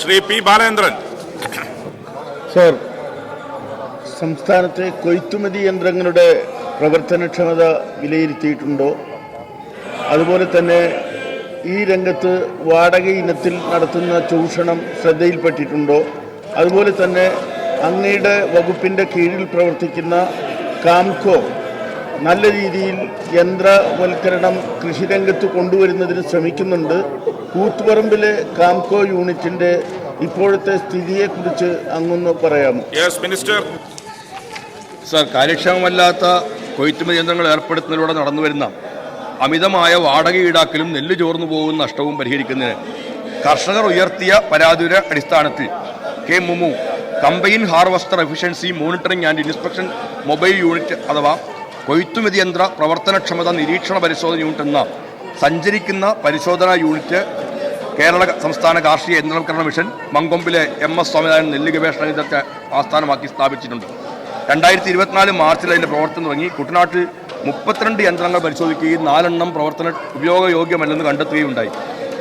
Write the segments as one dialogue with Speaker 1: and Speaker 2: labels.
Speaker 1: Shri P Balendran.
Speaker 2: Sir, സംസ്ഥാനത്തെ കൊയ്ത്തുമതി യന്ത്രങ്ങളുടെ പ്രവർത്തനക്ഷമത വിലയിരുത്തിയിട്ടുണ്ടോ? അതുപോലെ തന്നെ ഈ രംഗത്ത് വാടക ഇനത്തിൽ നടത്തുന്ന ചൂഷണം ശ്രദ്ധയിൽപ്പെട്ടിട്ടുണ്ടോ? അതുപോലെ തന്നെ അങ്ങയുടെ വകുപ്പിൻ്റെ കീഴിൽ പ്രവർത്തിക്കുന്ന കാംകോ നല്ല രീതിയിൽ യന്ത്രവൽക്കരണം കൃഷിരംഗത്ത് കൊണ്ടുവരുന്നതിന് ശ്രമിക്കുന്നുണ്ട്. കൂത്തുപറമ്പിലെ കാംകോ യൂണിറ്റിൻ്റെ ഇപ്പോഴത്തെ സ്ഥിതിയെക്കുറിച്ച് അങ്ങൊന്ന് പറയാമോ?
Speaker 1: Yes minister.
Speaker 3: സർ, കാര്യക്ഷമമല്ലാത്ത കൊയ്ത്തുമതി യന്ത്രങ്ങൾ ഏർപ്പെടുത്തുന്നതിലൂടെ നടന്നുവരുന്ന അമിതമായ വാടക ഈടാക്കലും നെല്ല് ചോർന്നു പോകുന്ന നഷ്ടവും പരിഹരിക്കുന്നതിന് കർഷകർ ഉയർത്തിയ പരാതിയുടെ അടിസ്ഥാനത്തിൽ കെ മുമു combine harvester efficiency monitoring and inspection mobile unit അഥവാ കൊയ്ത്തുമതി യന്ത്ര പ്രവർത്തനക്ഷമത നിരീക്ഷണ പരിശോധന യൂണിറ്റ് എന്ന സഞ്ചരിക്കുന്ന പരിശോധനാ യൂണിറ്റ് കേരള സംസ്ഥാന കാർഷിക യന്ത്രവൽക്കരണ മിഷൻ മങ്കൊമ്പിലെ MS സ്വാമിനാഥൻ നെല്ല് ഗവേഷണ കേന്ദ്രത്തെ ആസ്ഥാനമാക്കി സ്ഥാപിച്ചിട്ടുണ്ട്. 2024 മാർച്ചിൽ അതിൻ്റെ പ്രവർത്തനം തുടങ്ങി. കുട്ടനാട്ടിൽ 32 യന്ത്രങ്ങൾ പരിശോധിക്കുകയും 4 എണ്ണം പ്രവർത്തന ഉപയോഗയോഗ്യമല്ലെന്ന് കണ്ടെത്തുകയുണ്ടായി.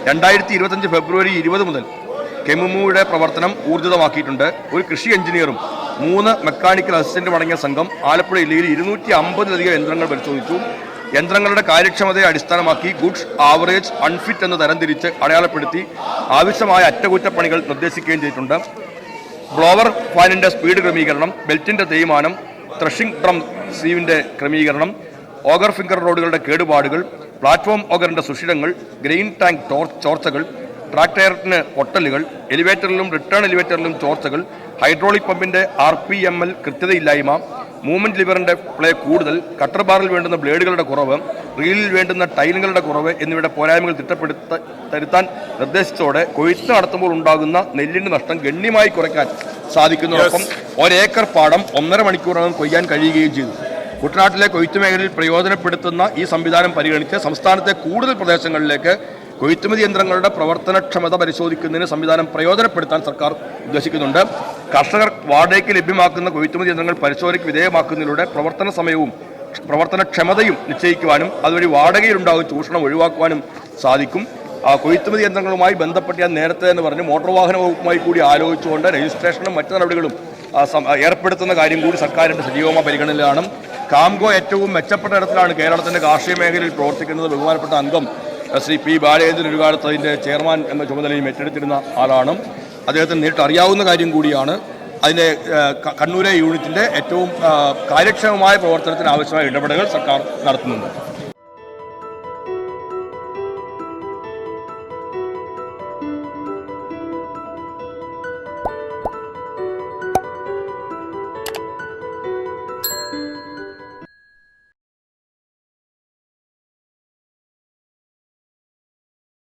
Speaker 3: 2025 ഫെബ്രുവരി 20 മുതൽ കെമുമുയുടെ പ്രവർത്തനം ഊർജിതമാക്കിയിട്ടുണ്ട്. ഒരു കൃഷി എഞ്ചിനീയറും 3 മെക്കാനിക്കൽ അസിസ്റ്റന്റും അടങ്ങിയ സംഘം ആലപ്പുഴ ജില്ലയിൽ 250-ലധികം യന്ത്രങ്ങൾ പരിശോധിച്ചു. യന്ത്രങ്ങളുടെ കാര്യക്ഷമതയെ അടിസ്ഥാനമാക്കി ഗുഡ്സ്, ആവറേജ്, അൺഫിറ്റ് എന്ന് തരംതിരിച്ച് അടയാളപ്പെടുത്തി ആവശ്യമായ അറ്റകുറ്റപ്പണികൾ നിർദ്ദേശിക്കുകയും ചെയ്തിട്ടുണ്ട്. ബ്ലോവർ ഫാനിൻ്റെ സ്പീഡ് ക്രമീകരണം, ബെൽറ്റിൻ്റെ തേയ്മാനം, ത്രഷിംഗ് ഡ്രം സീവിൻ്റെ ക്രമീകരണം, ഓഗർ ഫിംഗർ റോഡുകളുടെ കേടുപാടുകൾ, പ്ലാറ്റ്ഫോം ഓഗറിൻ്റെ സുഷിരങ്ങൾ, grain tank ചോർച്ചകൾ, track ടയറിന് പൊട്ടലുകൾ, എലിവേറ്ററിലും return എലിവേറ്ററിലും ചോർച്ചകൾ, hydraulic പമ്പിൻ്റെ RPML കൃത്യതയില്ലായ്മ, movement ലിവറിൻ്റെ play കൂടുതൽ, കട്ടർ ബാറിൽ വേണ്ടുന്ന ബ്ലേഡുകളുടെ കുറവ്, റീലിൽ വേണ്ടുന്ന ടൈലുകളുടെ കുറവ് എന്നിവയുടെ പോരായ്മകൾ തിരുത്താൻ നിർദ്ദേശിച്ചതോടെ കൊയ്ത്ത് നടത്തുമ്പോൾ ഉണ്ടാകുന്ന നെല്ലിൻ്റെ നഷ്ടം ഗണ്യമായി കുറയ്ക്കാൻ സാധിക്കുന്നതോടൊപ്പം 1 ഏക്കർ പാടം 1.5 മണിക്കൂറിനകം കൊയ്യാൻ കഴിയുകയും ചെയ്തു. കുട്ടനാട്ടിലെ കൊയ്ത്ത് മേഖലയിൽ പ്രയോജനപ്പെടുത്തുന്ന ഈ സംവിധാനം പരിഗണിച്ച് സംസ്ഥാനത്തെ കൂടുതൽ പ്രദേശങ്ങളിലേക്ക് കൊയ്ത്തുമതി യന്ത്രങ്ങളുടെ പ്രവർത്തനക്ഷമത പരിശോധിക്കുന്നതിന് സംവിധാനം പ്രയോജനപ്പെടുത്താൻ സർക്കാർ ഉദ്ദേശിക്കുന്നുണ്ട്. കർഷകർ വാടകയ്ക്ക് ലഭ്യമാക്കുന്ന കൊയ്ത്തുമതി യന്ത്രങ്ങൾ പരിശോധനയ്ക്ക് വിധേയമാക്കുന്നതിലൂടെ പ്രവർത്തന സമയവും പ്രവർത്തനക്ഷമതയും നിശ്ചയിക്കുവാനും അതുവഴി വാടകയിലുണ്ടാകുന്ന ചൂഷണം ഒഴിവാക്കുവാനും സാധിക്കും. കൊയ്ത്തുമതി യന്ത്രങ്ങളുമായി ബന്ധപ്പെട്ട് ഞാൻ നേരത്തെ എന്ന് പറഞ്ഞ് മോട്ടോർ വാഹന വകുപ്പുമായി കൂടി ആലോചിച്ചുകൊണ്ട് രജിസ്ട്രേഷനും മറ്റു നടപടികളും ഏർപ്പെടുത്തുന്ന കാര്യം കൂടി സർക്കാരിൻ്റെ സജീവമായ പരിഗണനയിലാണ്. കാംകോ ഏറ്റവും മെച്ചപ്പെട്ട ഇടത്തിലാണ് കേരളത്തിൻ്റെ കാർഷിക മേഖലയിൽ പ്രവർത്തിക്കുന്നത്. ബഹുമാനപ്പെട്ട അംഗം ശ്രീ പി ബാലേന്ദ്രൻ ഒരു കാലത്ത് അതിൻ്റെ ചെയർമാൻ എന്ന ചുമതലയും ഏറ്റെടുത്തിരുന്ന ആളാണ്. അദ്ദേഹത്തിന് നേരിട്ട് അറിയാവുന്ന കാര്യം കൂടിയാണ്. അതിൻ്റെ കണ്ണൂരെ യൂണിറ്റിൻ്റെ ഏറ്റവും കാര്യക്ഷമമായ പ്രവർത്തനത്തിന് ആവശ്യമായ ഇടപെടലുകൾ സർക്കാർ നടത്തുന്നുണ്ട്.